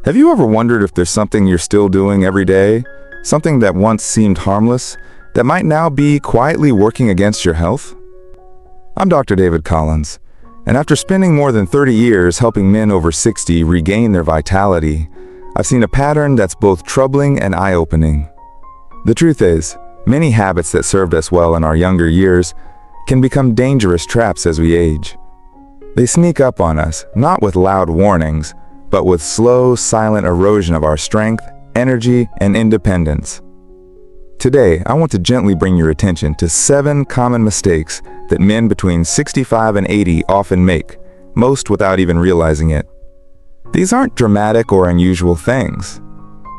Have you ever wondered if there's something you're still doing every day, something that once seemed harmless, that might now be quietly working against your health? I'm Dr. David Collins, and after spending more than 30 years helping men over 60 regain their vitality, I've seen a pattern that's both troubling and eye-opening. The truth is, many habits that served us well in our younger years can become dangerous traps as we age. They sneak up on us, not with loud warnings, but with slow, silent erosion of our strength, energy, and independence. Today, I want to gently bring your attention to 7 common mistakes that men between 65 and 80 often make, most without even realizing it. These aren't dramatic or unusual things.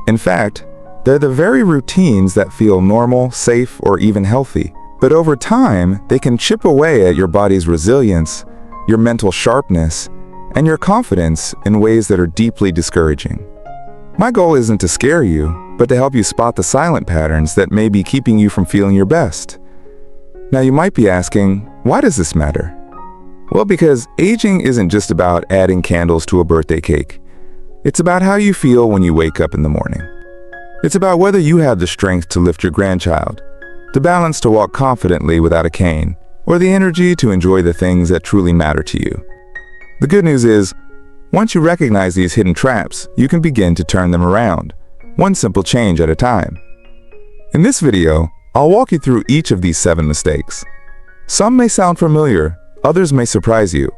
In fact, they're the very routines that feel normal, safe, or even healthy. But over time, they can chip away at your body's resilience, your mental sharpness, and your confidence in ways that are deeply discouraging. My goal isn't to scare you, but to help you spot the silent patterns that may be keeping you from feeling your best. Now you might be asking, why does this matter? Well, because aging isn't just about adding candles to a birthday cake. It's about how you feel when you wake up in the morning. It's about whether you have the strength to lift your grandchild, the balance to walk confidently without a cane, or the energy to enjoy the things that truly matter to you. The good news is, once you recognize these hidden traps, you can begin to turn them around, one simple change at a time. In this video, I'll walk you through each of these 7 mistakes. Some may sound familiar, others may surprise you.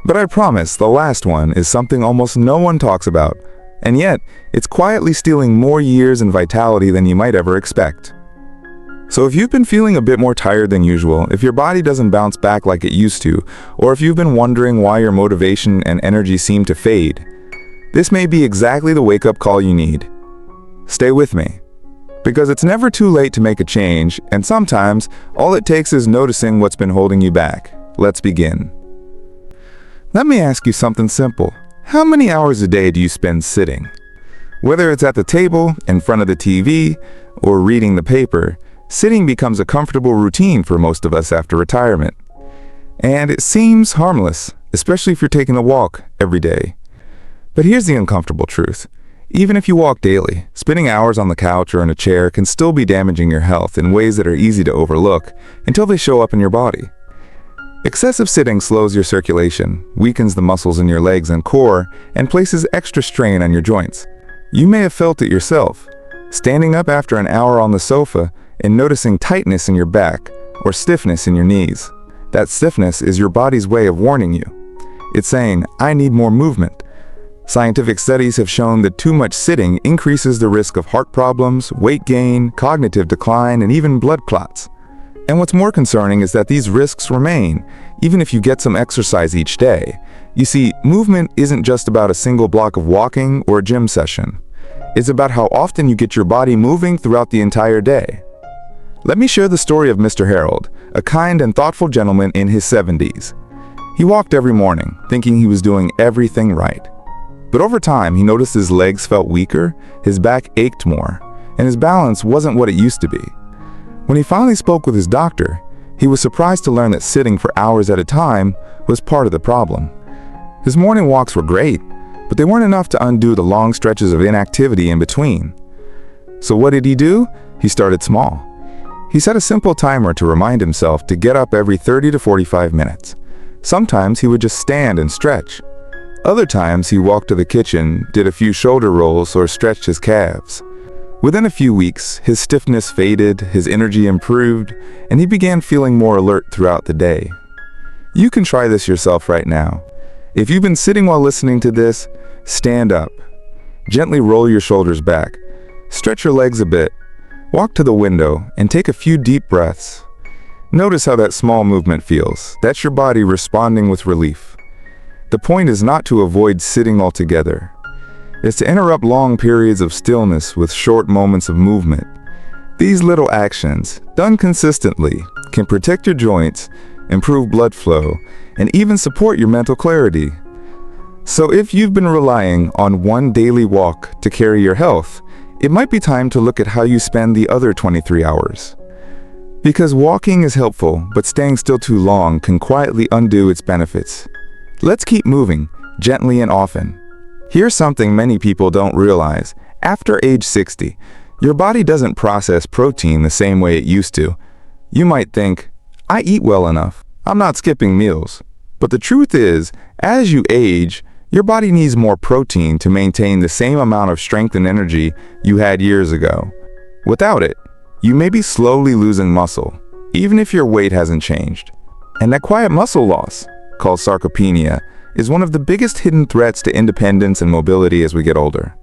But I promise the last one is something almost no one talks about, and yet it's quietly stealing more years and vitality than you might ever expect. So if you've been feeling a bit more tired than usual, if your body doesn't bounce back like it used to, or if you've been wondering why your motivation and energy seem to fade, this may be exactly the wake-up call you need. Stay with me, because it's never too late to make a change, and sometimes all it takes is noticing what's been holding you back. Let's begin. Let me ask you something simple. How many hours a day do you spend sitting? Whether it's at the table, in front of the TV, or reading the paper, sitting becomes a comfortable routine for most of us after retirement. And it seems harmless, especially if you're taking a walk every day. But here's the uncomfortable truth. Even if you walk daily, spending hours on the couch or in a chair can still be damaging your health in ways that are easy to overlook until they show up in your body. Excessive sitting slows your circulation, weakens the muscles in your legs and core, and places extra strain on your joints. You may have felt it yourself, standing up after an hour on the sofa and noticing tightness in your back or stiffness in your knees. That stiffness is your body's way of warning you. It's saying, I need more movement. Scientific studies have shown that too much sitting increases the risk of heart problems, weight gain, cognitive decline, and even blood clots. And what's more concerning is that these risks remain, even if you get some exercise each day. You see, movement isn't just about a single block of walking or a gym session. It's about how often you get your body moving throughout the entire day. Let me share the story of Mr. Harold, a kind and thoughtful gentleman in his 70s. He walked every morning, thinking he was doing everything right. But over time, he noticed his legs felt weaker, his back ached more, and his balance wasn't what it used to be. When he finally spoke with his doctor, he was surprised to learn that sitting for hours at a time was part of the problem. His morning walks were great, but they weren't enough to undo the long stretches of inactivity in between. So what did he do? He started small. He set a simple timer to remind himself to get up every 30 to 45 minutes. Sometimes he would just stand and stretch. Other times he walked to the kitchen, did a few shoulder rolls, or stretched his calves. Within a few weeks, his stiffness faded, his energy improved, and he began feeling more alert throughout the day. You can try this yourself right now. If you've been sitting while listening to this, stand up. Gently roll your shoulders back. Stretch your legs a bit. Walk to the window and take a few deep breaths. Notice how that small movement feels. That's your body responding with relief. The point is not to avoid sitting altogether. It's to interrupt long periods of stillness with short moments of movement. These little actions, done consistently, can protect your joints, improve blood flow, and even support your mental clarity. So if you've been relying on one daily walk to carry your health, it might be time to look at how you spend the other 23 hours. Because walking is helpful, but staying still too long can quietly undo its benefits. Let's keep moving, gently and often. Here's something many people don't realize. After age 60, your body doesn't process protein the same way it used to. You might think, I eat well enough. I'm not skipping meals. But the truth is, as you age, your body needs more protein to maintain the same amount of strength and energy you had years ago. Without it, you may be slowly losing muscle, even if your weight hasn't changed. And that quiet muscle loss, called sarcopenia, is one of the biggest hidden threats to independence and mobility as we get older.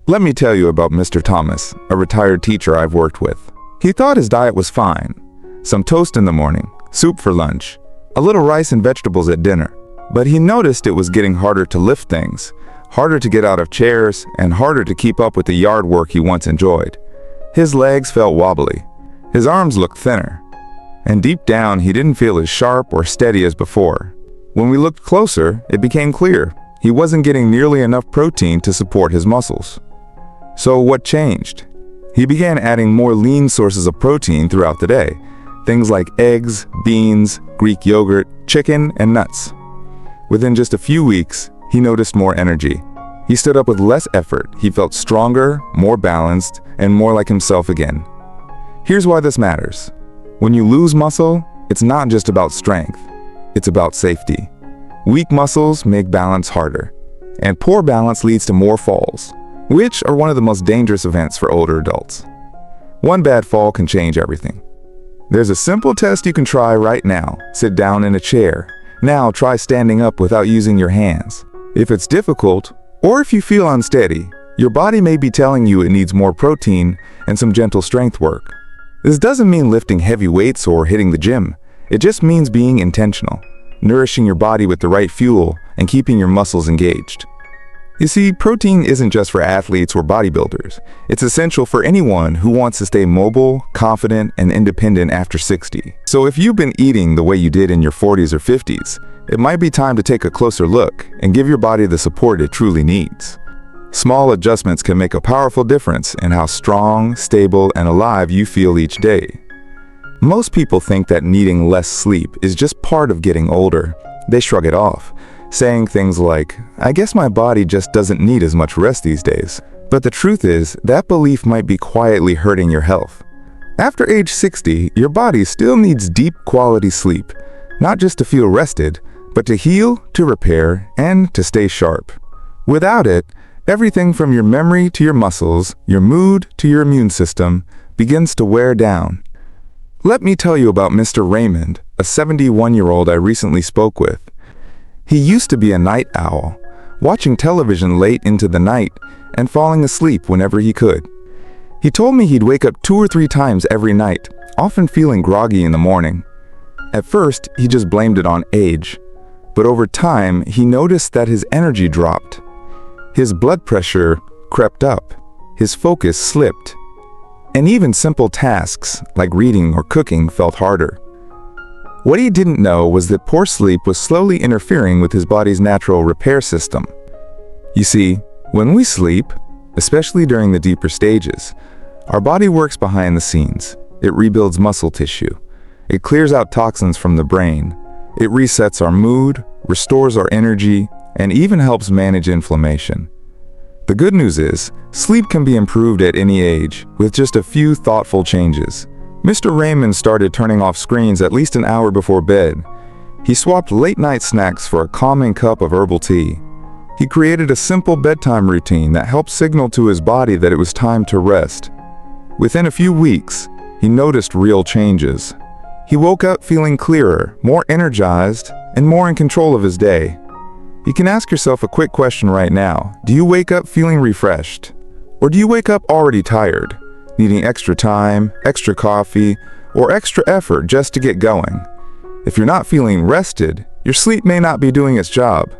Let me tell you about Mr. Thomas, a retired teacher I've worked with. He thought his diet was fine. Some toast in the morning, soup for lunch, a little rice and vegetables at dinner. But he noticed it was getting harder to lift things, harder to get out of chairs, and harder to keep up with the yard work he once enjoyed. His legs felt wobbly. His arms looked thinner. And deep down, he didn't feel as sharp or steady as before. When we looked closer, it became clear he wasn't getting nearly enough protein to support his muscles. So what changed? He began adding more lean sources of protein throughout the day. Things like eggs, beans, Greek yogurt, chicken, and nuts. Within just a few weeks, he noticed more energy. He stood up with less effort. He felt stronger, more balanced, and more like himself again. Here's why this matters. When you lose muscle, it's not just about strength. It's about safety. Weak muscles make balance harder, and poor balance leads to more falls, which are one of the most dangerous events for older adults. One bad fall can change everything. There's a simple test you can try right now. Sit down in a chair. Now try standing up without using your hands. If it's difficult, or if you feel unsteady, your body may be telling you it needs more protein and some gentle strength work. This doesn't mean lifting heavy weights or hitting the gym. It just means being intentional, nourishing your body with the right fuel, and keeping your muscles engaged. You see, protein isn't just for athletes or bodybuilders. It's essential for anyone who wants to stay mobile, confident, and independent after 60. So if you've been eating the way you did in your 40s or 50s, it might be time to take a closer look and give your body the support it truly needs. Small adjustments can make a powerful difference in how strong, stable, and alive you feel each day. Most people think that needing less sleep is just part of getting older. They shrug it off, saying things like, I guess my body just doesn't need as much rest these days. But the truth is, that belief might be quietly hurting your health. After age 60, your body still needs deep quality sleep, not just to feel rested, but to heal, to repair, and to stay sharp. Without it, everything from your memory to your muscles, your mood to your immune system, begins to wear down. Let me tell you about Mr. Raymond, a 71-year-old I recently spoke with. He used to be a night owl, watching television late into the night and falling asleep whenever he could. He told me he'd wake up 2 or 3 times every night, often feeling groggy in the morning. At first, he just blamed it on age, but over time, he noticed that his energy dropped. His blood pressure crept up, his focus slipped, and even simple tasks like reading or cooking felt harder. What he didn't know was that poor sleep was slowly interfering with his body's natural repair system. You see, when we sleep, especially during the deeper stages, our body works behind the scenes. It rebuilds muscle tissue. It clears out toxins from the brain. It resets our mood, restores our energy, and even helps manage inflammation. The good news is, sleep can be improved at any age with just a few thoughtful changes. Mr. Raymond started turning off screens at least an hour before bed. He swapped late-night snacks for a calming cup of herbal tea. He created a simple bedtime routine that helped signal to his body that it was time to rest. Within a few weeks, he noticed real changes. He woke up feeling clearer, more energized, and more in control of his day. You can ask yourself a quick question right now. Do you wake up feeling refreshed? Or do you wake up already tired, needing extra time, extra coffee, or extra effort just to get going? If you're not feeling rested, your sleep may not be doing its job.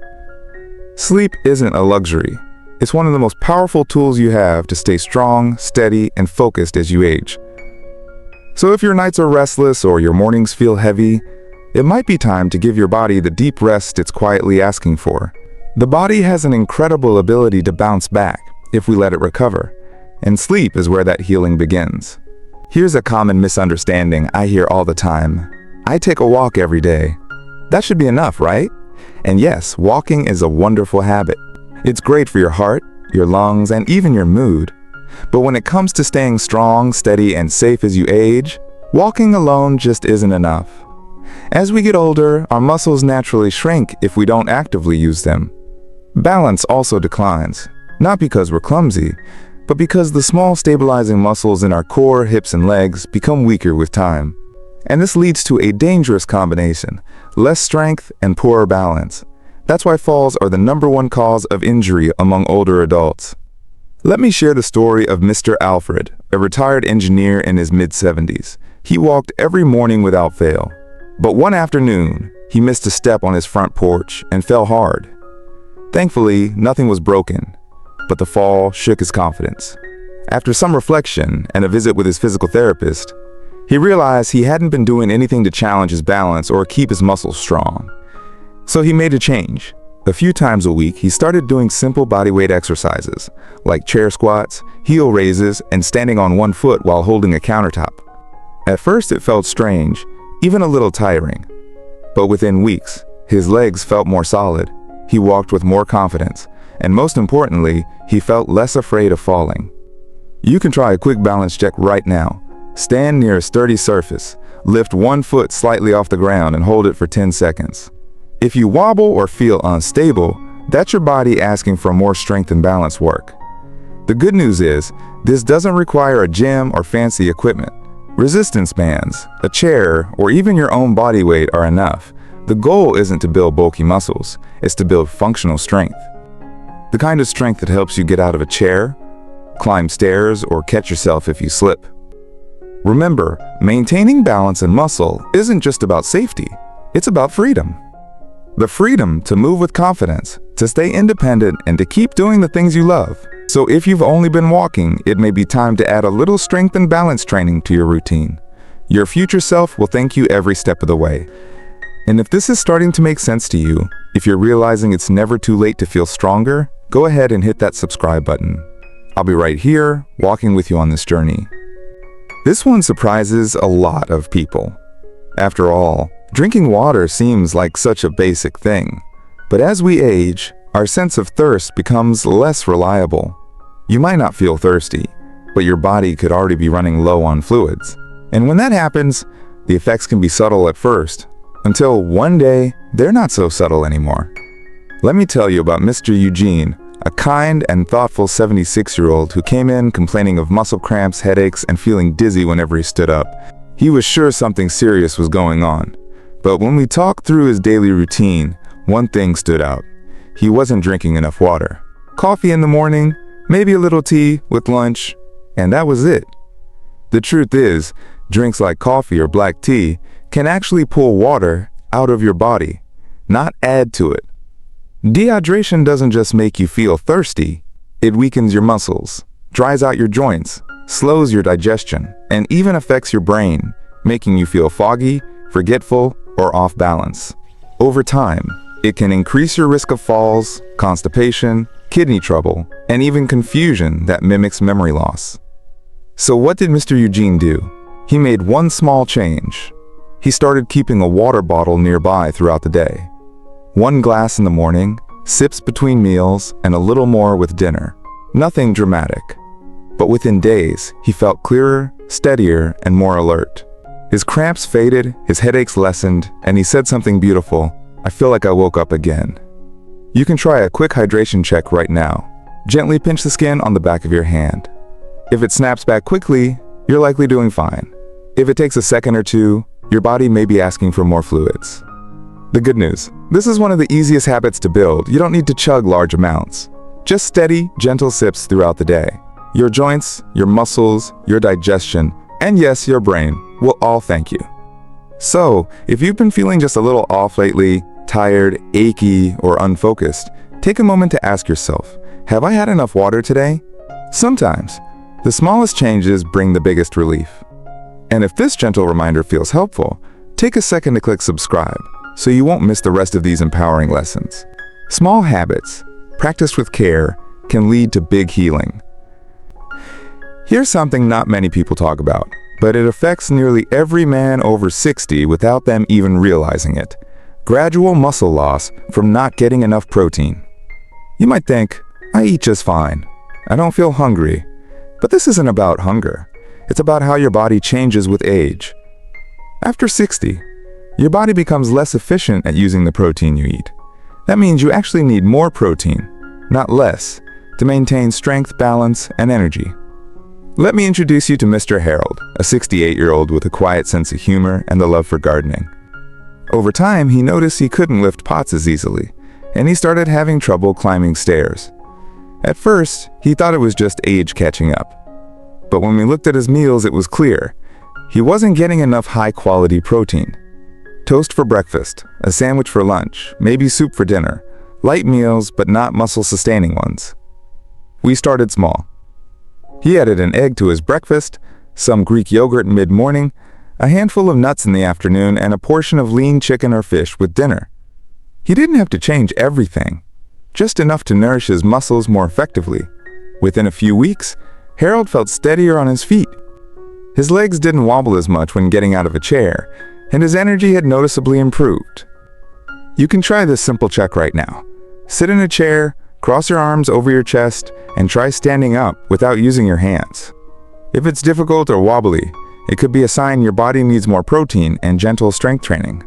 Sleep isn't a luxury. It's one of the most powerful tools you have to stay strong, steady, and focused as you age. So if your nights are restless or your mornings feel heavy, it might be time to give your body the deep rest it's quietly asking for. The body has an incredible ability to bounce back if we let it recover, and sleep is where that healing begins. Here's a common misunderstanding I hear all the time. I take a walk every day. That should be enough, right? And yes, walking is a wonderful habit. It's great for your heart, your lungs, and even your mood. But when it comes to staying strong, steady, and safe as you age, walking alone just isn't enough. As we get older, our muscles naturally shrink if we don't actively use them. Balance also declines, not because we're clumsy, but because the small stabilizing muscles in our core, hips, and legs become weaker with time. And this leads to a dangerous combination: less strength and poorer balance. That's why falls are the #1 cause of injury among older adults. Let me share the story of Mr. Alfred, a retired engineer in his mid-70s. He walked every morning without fail. But one afternoon, he missed a step on his front porch and fell hard. Thankfully, nothing was broken, but the fall shook his confidence. After some reflection and a visit with his physical therapist, he realized he hadn't been doing anything to challenge his balance or keep his muscles strong. So he made a change. A few times a week, he started doing simple bodyweight exercises, like chair squats, heel raises, and standing on one foot while holding a countertop. At first, it felt strange, even a little tiring. But within weeks, his legs felt more solid, he walked with more confidence, and most importantly, he felt less afraid of falling. You can try a quick balance check right now. Stand near a sturdy surface, lift one foot slightly off the ground and hold it for 10 seconds. If you wobble or feel unstable, that's your body asking for more strength and balance work. The good news is, this doesn't require a gym or fancy equipment. Resistance bands, a chair, or even your own body weight are enough. The goal isn't to build bulky muscles, it's to build functional strength. The kind of strength that helps you get out of a chair, climb stairs, or catch yourself if you slip. Remember, maintaining balance and muscle isn't just about safety, it's about freedom. The freedom to move with confidence, to stay independent, and to keep doing the things you love. So if you've only been walking, it may be time to add a little strength and balance training to your routine. Your future self will thank you every step of the way. And if this is starting to make sense to you, if you're realizing it's never too late to feel stronger, go ahead and hit that subscribe button. I'll be right here, walking with you on this journey. This one surprises a lot of people. After all, drinking water seems like such a basic thing. But as we age, our sense of thirst becomes less reliable. You might not feel thirsty, but your body could already be running low on fluids. And when that happens, the effects can be subtle at first, until one day, they're not so subtle anymore. Let me tell you about Mr. Eugene, a kind and thoughtful 76-year-old who came in complaining of muscle cramps, headaches, and feeling dizzy whenever he stood up. He was sure something serious was going on. But when we talked through his daily routine, one thing stood out. He wasn't drinking enough water. Coffee in the morning, maybe a little tea with lunch, and that was it. The truth is, drinks like coffee or black tea can actually pull water out of your body, not add to it. Dehydration doesn't just make you feel thirsty, it weakens your muscles, dries out your joints, slows your digestion, and even affects your brain, making you feel foggy, forgetful, or off balance. Over time, it can increase your risk of falls, constipation, kidney trouble, and even confusion that mimics memory loss. So what did Mr. Eugene do? He made one small change. He started keeping a water bottle nearby throughout the day. 1 glass in the morning, sips between meals, and a little more with dinner. Nothing dramatic. But within days, he felt clearer, steadier, and more alert. His cramps faded, his headaches lessened, and he said something beautiful: "I feel like I woke up again." You can try a quick hydration check right now. Gently pinch the skin on the back of your hand. If it snaps back quickly, you're likely doing fine. If it takes a second or two, your body may be asking for more fluids. The good news: this is one of the easiest habits to build. You don't need to chug large amounts. Just steady, gentle sips throughout the day. Your joints, your muscles, your digestion, and yes, your brain will all thank you. So, if you've been feeling just a little off lately, tired, achy, or unfocused, take a moment to ask yourself, have I had enough water today? Sometimes, the smallest changes bring the biggest relief. And if this gentle reminder feels helpful, take a second to click subscribe so you won't miss the rest of these empowering lessons. Small habits, practiced with care, can lead to big healing. Here's something not many people talk about, but it affects nearly every man over 60 without them even realizing it: gradual muscle loss from not getting enough protein. You might think, I eat just fine. I don't feel hungry. But this isn't about hunger. It's about how your body changes with age. After 60, your body becomes less efficient at using the protein you eat. That means you actually need more protein, not less, to maintain strength, balance, and energy. Let me introduce you to Mr. Harold, a 68-year-old with a quiet sense of humor and a love for gardening. Over time, he noticed he couldn't lift pots as easily, and he started having trouble climbing stairs. At first, he thought it was just age catching up. But when we looked at his meals, it was clear. He wasn't getting enough high-quality protein. Toast for breakfast, a sandwich for lunch, maybe soup for dinner. Light meals, but not muscle-sustaining ones. We started small. He added an egg to his breakfast, some Greek yogurt mid-morning, a handful of nuts in the afternoon, and a portion of lean chicken or fish with dinner. He didn't have to change everything, just enough to nourish his muscles more effectively. Within a few weeks, Harold felt steadier on his feet. His legs didn't wobble as much when getting out of a chair, and his energy had noticeably improved. You can try this simple check right now. Sit in a chair, cross your arms over your chest, and try standing up without using your hands. If it's difficult or wobbly, it could be a sign your body needs more protein and gentle strength training.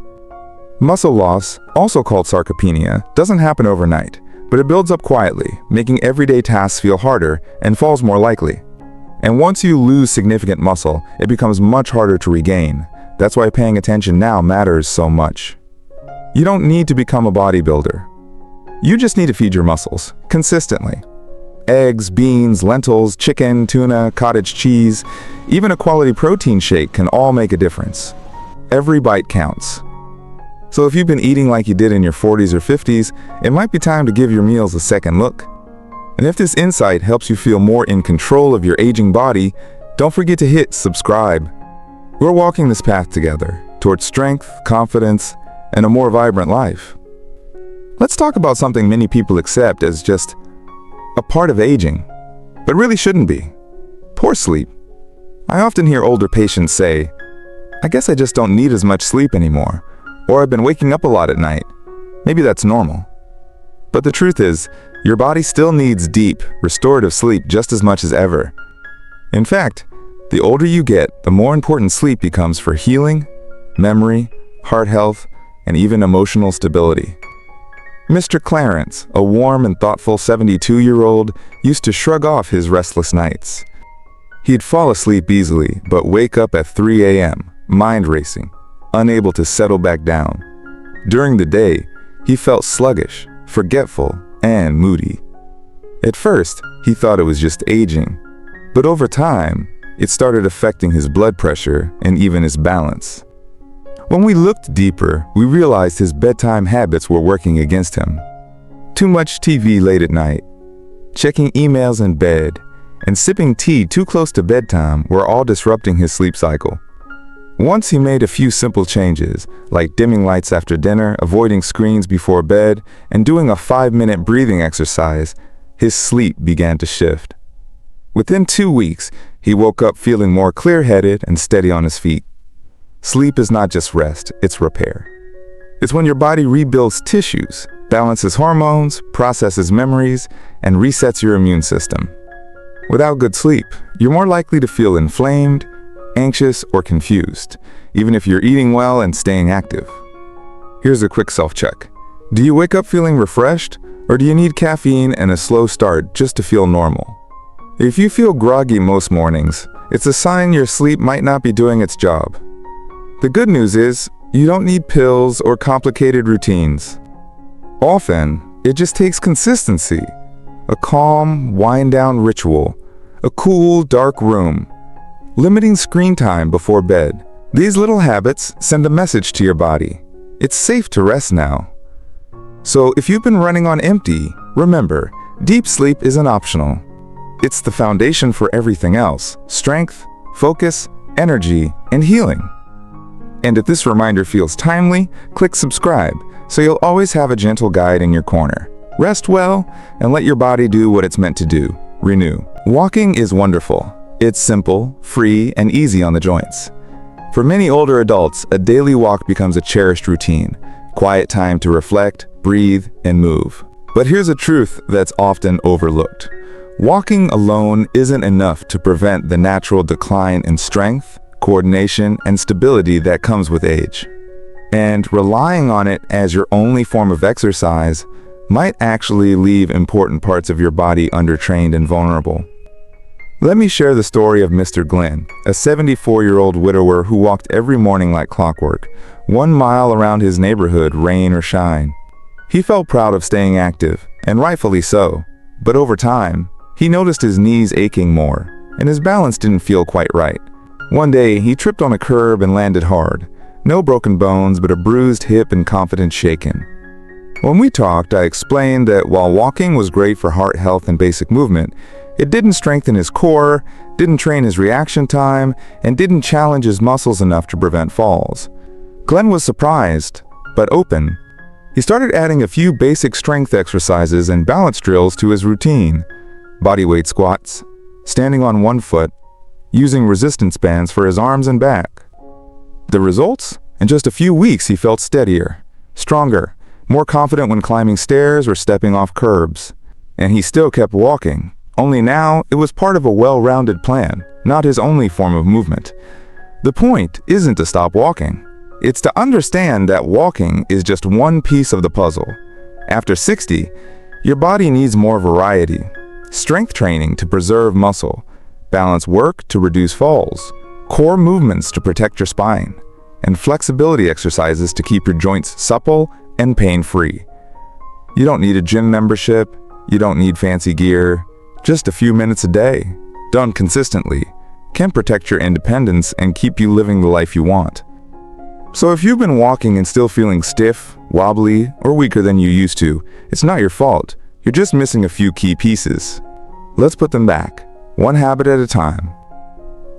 Muscle loss, also called sarcopenia, doesn't happen overnight, but it builds up quietly, making everyday tasks feel harder and falls more likely. And once you lose significant muscle, it becomes much harder to regain. That's why paying attention now matters so much. You don't need to become a bodybuilder. You just need to feed your muscles, consistently. Eggs, beans, lentils, chicken, tuna, cottage cheese, even a quality protein shake can all make a difference. Every bite counts. So if you've been eating like you did in your 40s or 50s, it might be time to give your meals a second look. And if this insight helps you feel more in control of your aging body, don't forget to hit subscribe. We're walking this path together, towards strength, confidence, and a more vibrant life. Let's talk about something many people accept as just a part of aging, but really shouldn't be. Poor sleep. I often hear older patients say, I guess I just don't need as much sleep anymore, or I've been waking up a lot at night. Maybe that's normal. But the truth is, your body still needs deep, restorative sleep just as much as ever. In fact, the older you get, the more important sleep becomes for healing, memory, heart health, and even emotional stability. Mr. Clarence, a warm and thoughtful 72-year-old, used to shrug off his restless nights. He'd fall asleep easily, but wake up at 3 a.m., mind racing, unable to settle back down. During the day, he felt sluggish, forgetful, and moody. At first, he thought it was just aging, but over time, it started affecting his blood pressure and even his balance. When we looked deeper, we realized his bedtime habits were working against him. Too much TV late at night, checking emails in bed, and sipping tea too close to bedtime were all disrupting his sleep cycle. Once he made a few simple changes, like dimming lights after dinner, avoiding screens before bed, and doing a 5-minute breathing exercise, his sleep began to shift. Within 2 weeks, he woke up feeling more clear-headed and steady on his feet. Sleep is not just rest, it's repair. It's when your body rebuilds tissues, balances hormones, processes memories, and resets your immune system. Without good sleep, you're more likely to feel inflamed, anxious, or confused, even if you're eating well and staying active. Here's a quick self-check. Do you wake up feeling refreshed, or do you need caffeine and a slow start just to feel normal? If you feel groggy most mornings, it's a sign your sleep might not be doing its job. The good news is, you don't need pills or complicated routines. Often, it just takes consistency, a calm, wind-down ritual, a cool, dark room, limiting screen time before bed. These little habits send a message to your body. It's safe to rest now. So if you've been running on empty, remember, deep sleep isn't optional. It's the foundation for everything else: strength, focus, energy, and healing. And if this reminder feels timely, click subscribe so you'll always have a gentle guide in your corner. Rest well and let your body do what it's meant to do: renew. Walking is wonderful. It's simple, free, and easy on the joints. For many older adults, a daily walk becomes a cherished routine, quiet time to reflect, breathe, and move. But here's a truth that's often overlooked. Walking alone isn't enough to prevent the natural decline in strength, coordination, and stability that comes with age. And relying on it as your only form of exercise might actually leave important parts of your body undertrained and vulnerable. Let me share the story of Mr. Glenn, a 74-year-old widower who walked every morning like clockwork, 1 mile around his neighborhood, rain or shine. He felt proud of staying active, and rightfully so, but over time, he noticed his knees aching more, and his balance didn't feel quite right. One day, he tripped on a curb and landed hard. No broken bones, but a bruised hip and confidence shaken. When we talked, I explained that while walking was great for heart health and basic movement, it didn't strengthen his core, didn't train his reaction time, and didn't challenge his muscles enough to prevent falls. Glenn was surprised, but open. He started adding a few basic strength exercises and balance drills to his routine. Bodyweight squats, standing on one foot, using resistance bands for his arms and back. The results? In just a few weeks, he felt steadier, stronger, more confident when climbing stairs or stepping off curbs. And he still kept walking. Only now, it was part of a well-rounded plan, not his only form of movement. The point isn't to stop walking. It's to understand that walking is just one piece of the puzzle. After 60, your body needs more variety. Strength training to preserve muscle, balance work to reduce falls, core movements to protect your spine, and flexibility exercises to keep your joints supple and pain-free. You don't need a gym membership, you don't need fancy gear. Just a few minutes a day, done consistently, can protect your independence and keep you living the life you want. So if you've been walking and still feeling stiff, wobbly, or weaker than you used to, it's not your fault. You're just missing a few key pieces. Let's put them back, one habit at a time.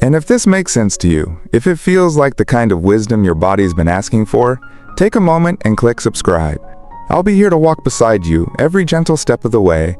And if this makes sense to you, if it feels like the kind of wisdom your body's been asking for, take a moment and click subscribe. I'll be here to walk beside you every gentle step of the way,